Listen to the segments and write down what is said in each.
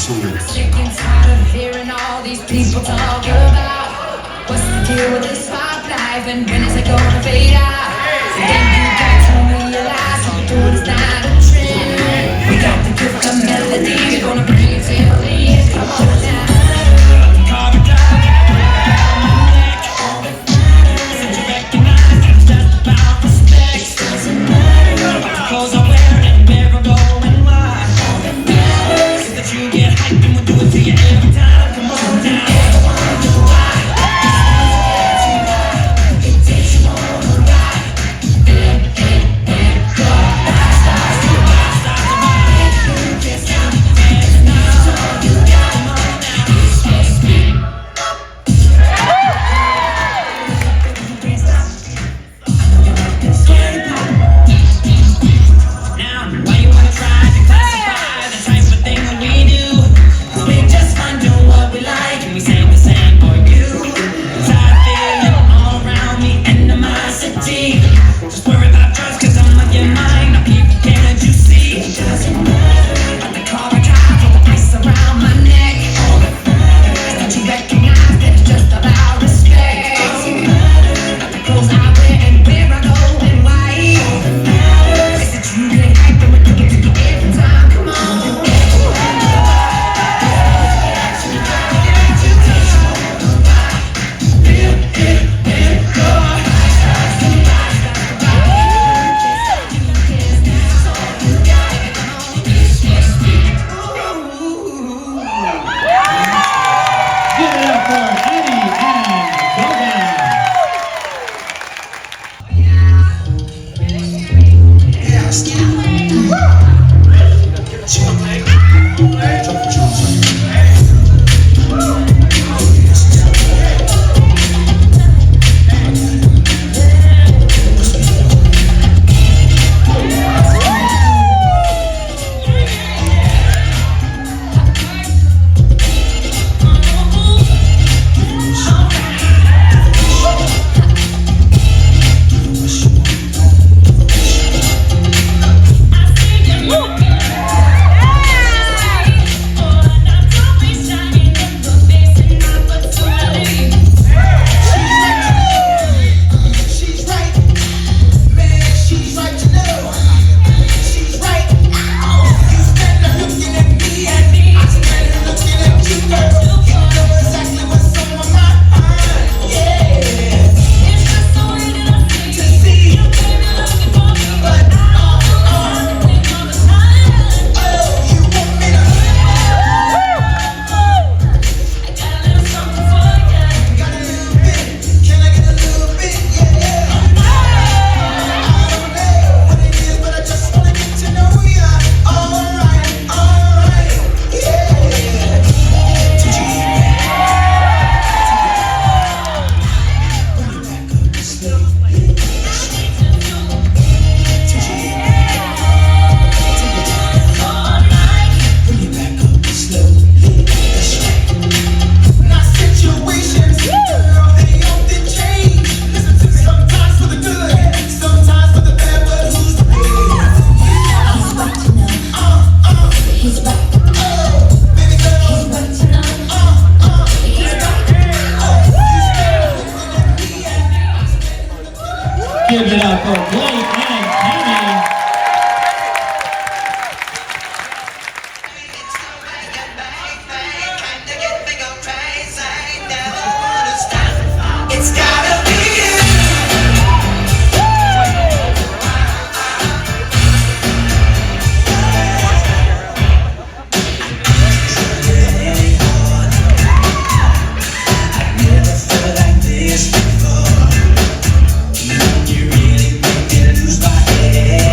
Sick and tired of hearing all these people talk about what's the deal with this pop life and when is it gonna fade out? Then you got to realize what you do is not a trend. We got the gift of melody, we're gonna bring it till the end. Come on now. Carve it down, all that matters. Since you recognize it's just about respect. Doesn't matter what clothes I wear and where I go and why. All that matters is that you get hyped and we'll do it to you every time. Come on now. It takes you on a ride. Give it up for Blake and Kahn. It's gotta be you. I've never felt like this before. You really make me lose my head.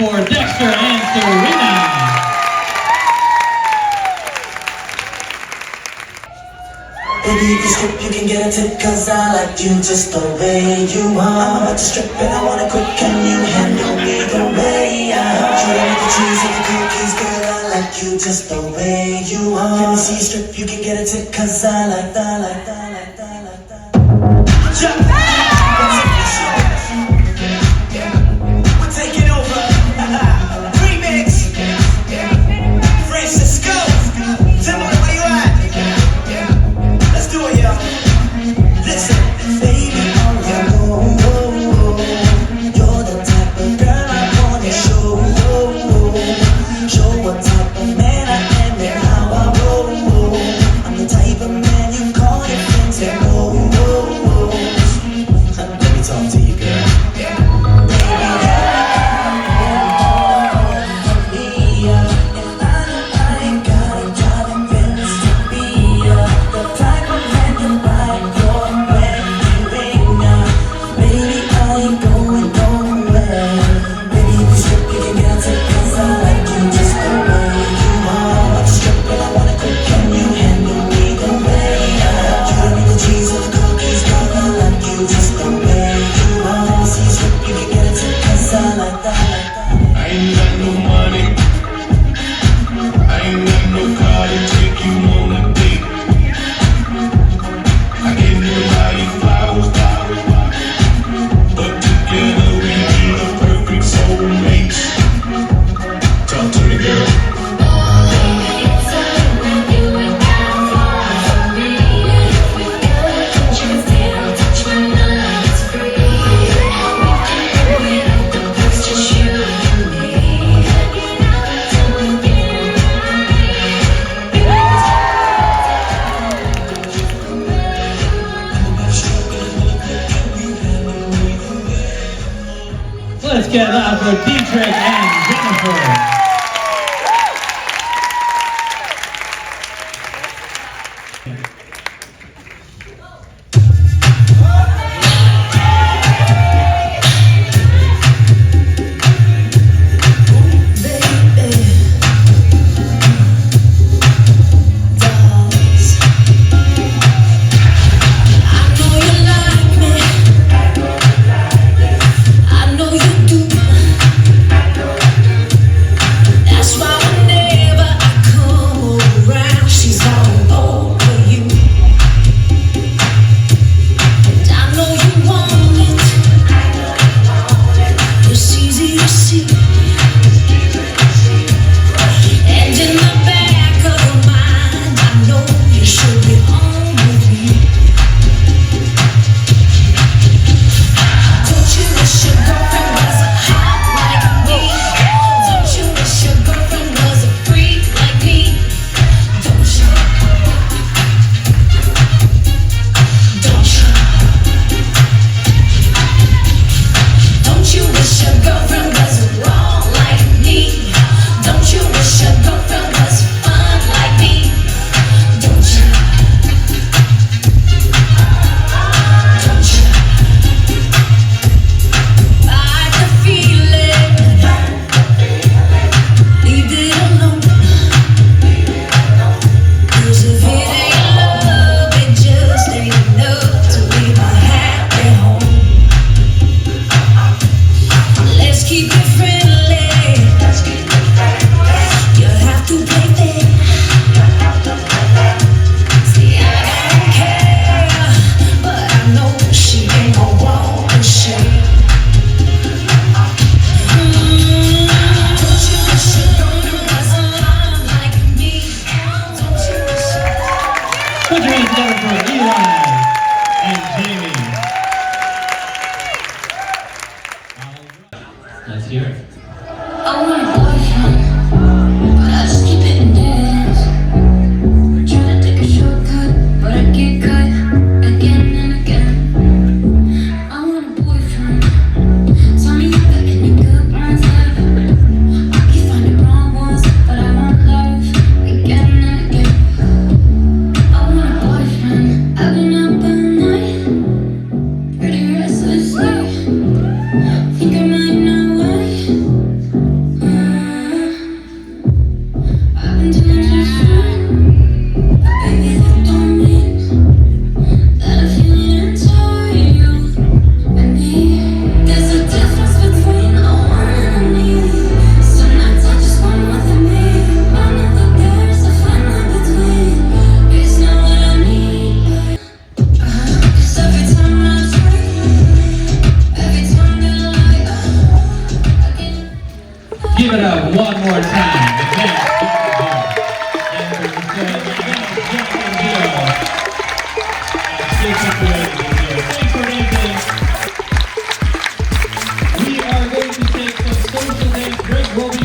for Dexter and Serena. Baby, you can strip, you can get a tip, cause I like you just the way you are. I'm about to strip and I wanna quit, can you handle me the way I are? Try to make the cheese and the cookies, girl, I like you just the way you are. Let me see you strip, you can get a tip, cause I like that, like that, like that, like that. Jump! We're taking over. Remix! Francisco! Timberland, where you at? Let's do it, yo. Listen, baby, all I know, you're the type of girl I wanna show. Show what type of man I am and how I roll. I'm the type of man you call your friends and know. Let me talk to you, girl. Let's get it loud for Dietrich and Jennifer. Put your hands together for Eli and Jamie. Let's hear it. I want a boyfriend, but I just keep hitting dance. Trying to take a shortcut, but I get cut again and again. I want a boyfriend. Tell me you got any good ones left. I keep finding wrong ones, but I want love again and again. I want a boyfriend. I've been up all night, pretty restlessly. Think I might know why. Give it up one more time. Thanks for dancing. We are going to take some social dance break. We'll